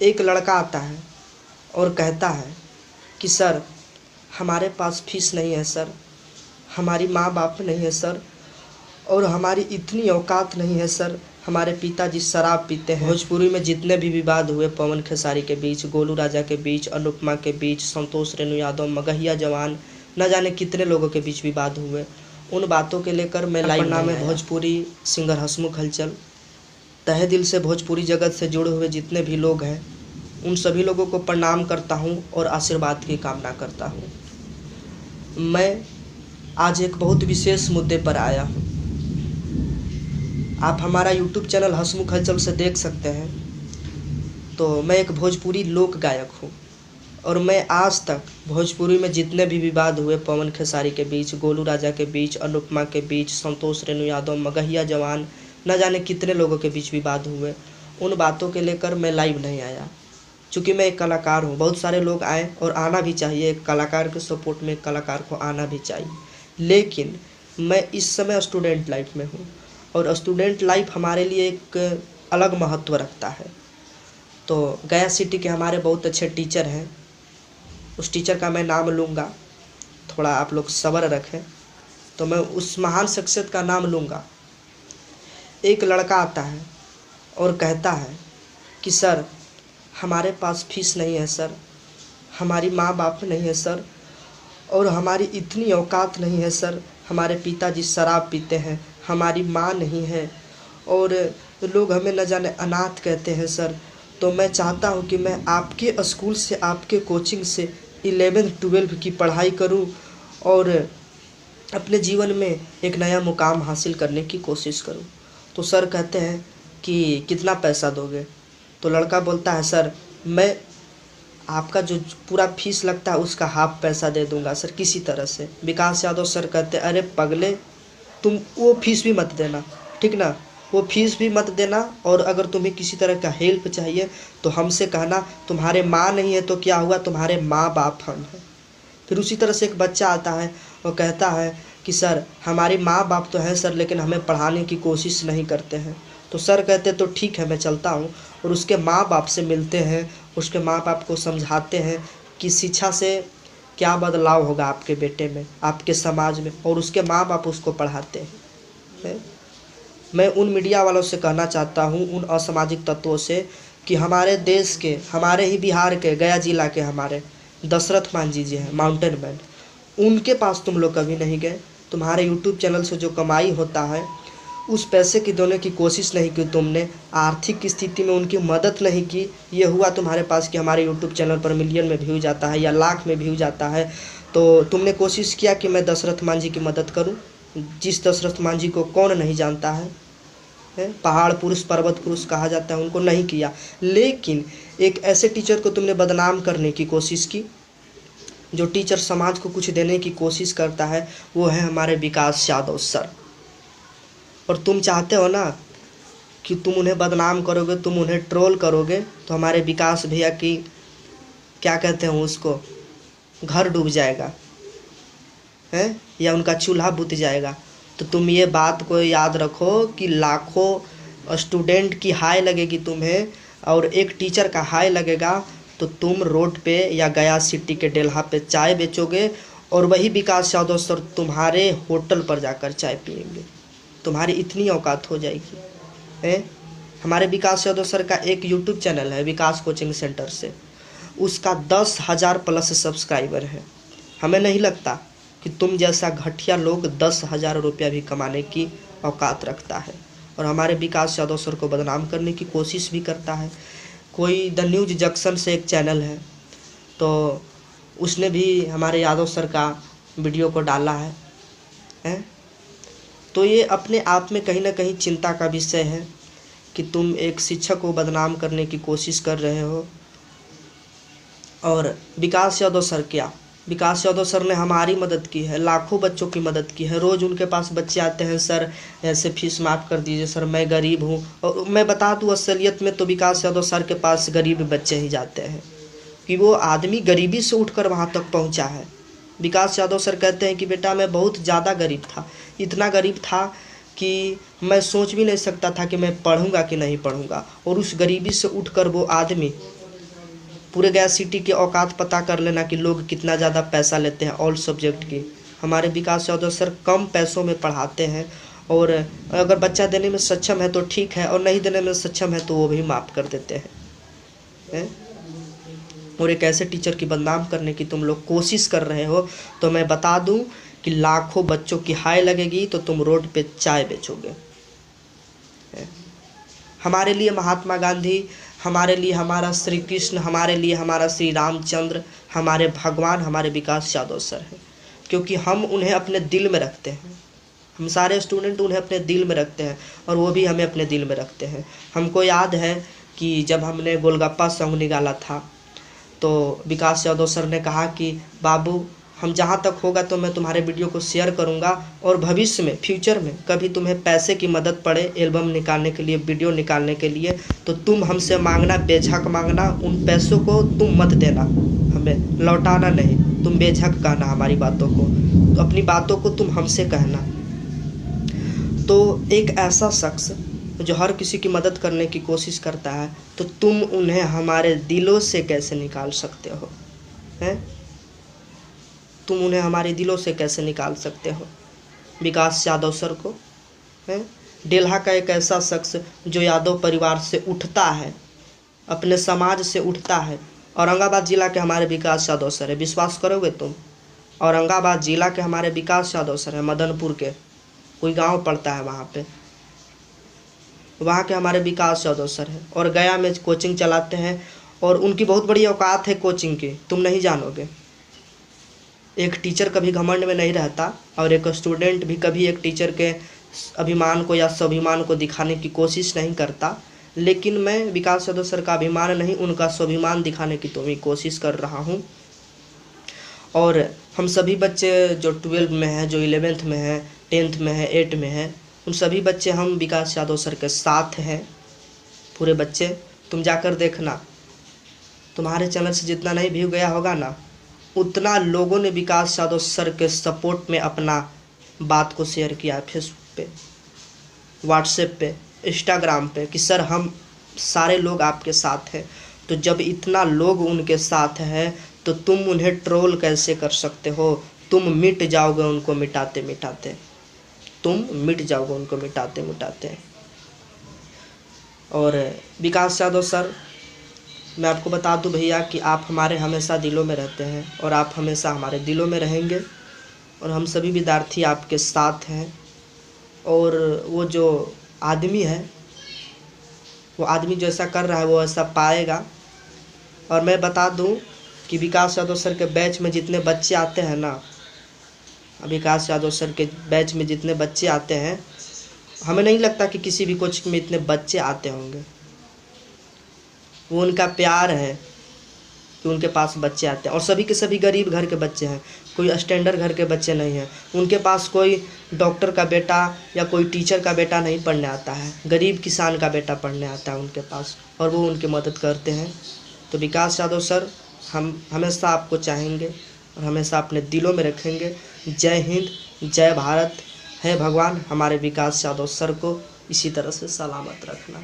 एक लड़का आता है और कहता है कि सर हमारे पास फीस नहीं है सर, हमारी माँ बाप नहीं है सर, और हमारी इतनी औकात नहीं है सर, हमारे पिताजी शराब पीते हैं। भोजपुरी में जितने भी विवाद हुए पवन खेसारी के बीच, गोलू राजा के बीच, अनुपमा के बीच, संतोष रेणु यादव, मगहिया जवान, न जाने कितने लोगों के बीच विवाद हुए, उन बातों के लेकर मैं लाइव नाम है भोजपुरी सिंगर हसमुख हलचल। तहे दिल से भोजपुरी जगत से जुड़े हुए जितने भी लोग हैं उन सभी लोगों को प्रणाम करता हूं और आशीर्वाद की कामना करता हूं। मैं आज एक बहुत विशेष मुद्दे पर आया हूं। आप हमारा यूट्यूब चैनल हसमुख हलचल से देख सकते हैं। तो मैं एक भोजपुरी लोक गायक हूं और मैं आज तक भोजपुरी में जितने भी विवाद हुए पवन खेसारी के बीच, गोलू राजा के बीच, अनुपमा के बीच, संतोष रेणु यादव, मगहिया जवान, न जाने कितने लोगों के बीच विवाद हुए, उन बातों के लेकर मैं लाइव नहीं आया। चूँकि मैं एक कलाकार हूँ, बहुत सारे लोग आए और आना भी चाहिए, एक कलाकार के सपोर्ट में एक कलाकार को आना भी चाहिए, लेकिन मैं इस समय स्टूडेंट लाइफ में हूँ और स्टूडेंट लाइफ हमारे लिए एक अलग महत्व रखता है। तो गया सिटी के हमारे बहुत अच्छे टीचर हैं, उस टीचर का मैं नाम लूँगा, थोड़ा आप लोग सब्र रखें। तो मैं उस महान शख्सियत का नाम लूँगा। एक लड़का आता है और कहता है कि सर हमारे पास फीस नहीं है सर, हमारी माँ बाप नहीं है सर, और हमारी इतनी औकात नहीं है सर, हमारे पिताजी शराब पीते हैं, हमारी माँ नहीं है और लोग हमें न जाने अनाथ कहते हैं सर। तो मैं चाहता हूँ कि मैं आपके स्कूल से, आपके कोचिंग से 11-12 की पढ़ाई करूँ और अपने जीवन में एक नया मुकाम हासिल करने की कोशिश करूँ। तो सर कहते हैं कि कितना पैसा दोगे? तो लड़का बोलता है सर मैं आपका जो पूरा फीस लगता है उसका हाफ पैसा दे दूंगा सर किसी तरह से। विकास यादव सर कहते हैं अरे पगले, तुम वो फीस भी मत देना, ठीक ना, वो फीस भी मत देना, और अगर तुम्हें किसी तरह का हेल्प चाहिए तो हमसे कहना। तुम्हारे माँ नहीं है तो क्या हुआ, तुम्हारे माँ बाप हम हैं। फिर उसी तरह से एक बच्चा आता है और कहता है कि सर हमारी माँ बाप तो हैं सर, लेकिन हमें पढ़ाने की कोशिश नहीं करते हैं। तो सर कहते तो ठीक है मैं चलता हूँ और उसके माँ बाप से मिलते हैं, उसके माँ बाप को समझाते हैं कि शिक्षा से क्या बदलाव होगा आपके बेटे में, आपके समाज में, और उसके माँ बाप उसको पढ़ाते हैं। मैं उन मीडिया वालों से कहना चाहता हूँ, उन असामाजिक तत्वों से, कि हमारे देश के, हमारे ही बिहार के गया जिला के हमारे दशरथ मांझी जी हैं, माउंटेन मैन, उनके पास तुम लोग कभी नहीं गए। तुम्हारे यूट्यूब चैनल से जो कमाई होता है उस पैसे की देने की कोशिश नहीं की तुमने, आर्थिक स्थिति में उनकी मदद नहीं की। ये हुआ तुम्हारे पास कि हमारे यूट्यूब चैनल पर मिलियन में व्यू जाता है या लाख में व्यू जाता है, तो तुमने कोशिश किया कि मैं दशरथ मांझी की मदद करूं, जिस दशरथ मांझी को कौन नहीं जानता है, पहाड़ पुरुष, पर्वत पुरुष कहा जाता है, उनको नहीं किया। लेकिन एक ऐसे टीचर को तुमने बदनाम करने की कोशिश की, जो टीचर समाज को कुछ देने की कोशिश करता है, वो है हमारे विकास यादव सर। और तुम चाहते हो ना कि तुम उन्हें बदनाम करोगे, तुम उन्हें ट्रोल करोगे, तो हमारे विकास भैया की क्या कहते हैं उसको, घर डूब जाएगा है या उनका चूल्हा बुझ जाएगा। तो तुम ये बात को याद रखो कि लाखों स्टूडेंट की हाय लगेगी तुम्हें और एक टीचर का हाय लगेगा, तो तुम रोड पे या गया सिटी के डेल्हा पे चाय बेचोगे और वही विकास यादव सर तुम्हारे होटल पर जाकर चाय पिएंगे। तुम्हारी इतनी औकात हो जाएगी है। हमारे विकास यादव सर का एक यूट्यूब चैनल है विकास कोचिंग सेंटर से, उसका 10,000 प्लस सब्सक्राइबर है। हमें नहीं लगता कि तुम जैसा घटिया लोग 10,000 रुपया भी कमाने की औकात रखता है, और हमारे विकास यादव सर को बदनाम करने की कोशिश भी करता है। कोई द न्यूज जंक्शन से एक चैनल है, तो उसने भी हमारे यादव सर का वीडियो को डाला है। तो ये अपने आप में कहीं ना कहीं चिंता का विषय है कि तुम एक शिक्षक को बदनाम करने की कोशिश कर रहे हो। और विकास यादव सर क्या, विकास यादव सर ने हमारी मदद की है, लाखों बच्चों की मदद की है। रोज़ उनके पास बच्चे आते हैं, सर ऐसे फीस माफ़ कर दीजिए सर, मैं गरीब हूँ। और मैं बता दूँ असलियत में तो विकास यादव सर के पास गरीब बच्चे ही जाते हैं, कि वो आदमी गरीबी से उठकर वहाँ तक पहुँचा है। विकास यादव सर कहते हैं कि बेटा मैं बहुत ज़्यादा गरीब था, इतना गरीब था कि मैं सोच भी नहीं सकता था कि मैं पढ़ूंगा कि नहीं पढ़ूंगा, और उस गरीबी से उठकर वो आदमी पूरे गया सिटी की औकात पता कर लेना कि लोग कितना ज़्यादा पैसा लेते हैं ऑल सब्जेक्ट की। हमारे विकास यादव सर कम पैसों में पढ़ाते हैं, और अगर बच्चा देने में सक्षम है तो ठीक है, और नहीं देने में सक्षम है तो वो भी माफ़ कर देते हैं। और एक ऐसे टीचर की बदनाम करने की तुम लोग कोशिश कर रहे हो, तो मैं बता दूं कि लाखों बच्चों की हाय लगेगी तो तुम रोड पे चाय बेचोगे। हमारे लिए महात्मा गांधी, हमारे लिए हमारा श्री कृष्ण, हमारे लिए हमारा श्री रामचंद्र, हमारे भगवान हमारे विकास यादव सर हैं, क्योंकि हम उन्हें अपने दिल में रखते हैं। हम सारे स्टूडेंट उन्हें अपने दिल में रखते हैं, और वो भी हमें अपने दिल में रखते हैं। हमको याद है कि जब हमने गोलगप्पा सॉन्ग निकाला था तो विकास यादव सर ने कहा कि बाबू, हम जहाँ तक होगा तो मैं तुम्हारे वीडियो को शेयर करूँगा, और भविष्य में फ्यूचर में कभी तुम्हें पैसे की मदद पड़े एल्बम निकालने के लिए, वीडियो निकालने के लिए, तो तुम हमसे मांगना, बेझक मांगना। उन पैसों को तुम मत देना, हमें लौटाना नहीं। तुम बेझक कहना हमारी बातों को, तो अपनी बातों को तुम हमसे कहना। तो एक ऐसा शख्स जो हर किसी की मदद करने की कोशिश करता है, तो तुम उन्हें हमारे दिलों से कैसे निकाल सकते हो? हैं? तुम उन्हें हमारे दिलों से कैसे निकाल सकते हो? विकास यादव सर को, हैं? डेल्हा का एक ऐसा शख्स जो यादव परिवार से उठता है, अपने समाज से उठता है। औरंगाबाद जिला के हमारे विकास यादव सर है, विश्वास करोगे तुम? औरंगाबाद जिला के हमारे विकास यादव सर है, मदनपुर के कोई गांव पड़ता है वहाँ पे, वहाँ के हमारे विकास यादव सर हैं, और गया में कोचिंग चलाते हैं, और उनकी बहुत बड़ी औकात है कोचिंग की, तुम नहीं जानोगे। एक टीचर कभी घमंड में नहीं रहता, और एक स्टूडेंट भी कभी एक टीचर के अभिमान को या स्वाभिमान को दिखाने की कोशिश नहीं करता। लेकिन मैं विकास यादव सर का अभिमान नहीं, उनका स्वाभिमान दिखाने की तो मैं कोशिश कर रहा हूँ। और हम सभी बच्चे जो 12 में हैं, जो 11th में हैं, 10th में हैं, 8 में हैं, उन सभी बच्चे हम विकास यादव सर के साथ हैं। पूरे बच्चे तुम जाकर देखना, तुम्हारे चैनल से जितना नहीं व्यू गया होगा ना, उतना लोगों ने विकास यादव सर के सपोर्ट में अपना बात को शेयर किया है, फेसबुक पे, व्हाट्सएप पे, इंस्टाग्राम पे, कि सर हम सारे लोग आपके साथ हैं। तो जब इतना लोग उनके साथ हैं तो तुम उन्हें ट्रोल कैसे कर सकते हो? तुम मिट जाओगे उनको मिटाते मिटाते, तुम मिट जाओगे उनको मिटाते मिटाते। और विकास यादव सर, मैं आपको बता दूं भैया कि आप हमारे हमेशा दिलों में रहते हैं, और आप हमेशा हमारे दिलों में रहेंगे, और हम सभी विद्यार्थी आपके साथ हैं। और वो जो आदमी है, वो आदमी जो ऐसा कर रहा है वो ऐसा पाएगा। और मैं बता दूं कि विकास यादव सर के बैच में जितने बच्चे आते हैं ना, विकास यादव सर के बैच में जितने बच्चे आते हैं, हमें नहीं लगता कि किसी भी कोचिंग में इतने बच्चे आते होंगे। वो उनका प्यार है कि उनके पास बच्चे आते हैं, और सभी के सभी गरीब घर के बच्चे हैं, कोई स्टैंडर्ड घर के बच्चे नहीं हैं। उनके पास कोई डॉक्टर का बेटा या कोई टीचर का बेटा नहीं पढ़ने आता है, गरीब किसान का बेटा पढ़ने आता है उनके पास, और वो उनकी मदद करते हैं। तो विकास यादव सर, हम हमेशा आपको चाहेंगे और हमेशा अपने दिलों में रखेंगे। जय हिंद, जय भारत। है भगवान हमारे विकास यादव सर को इसी तरह से सलामत रखना।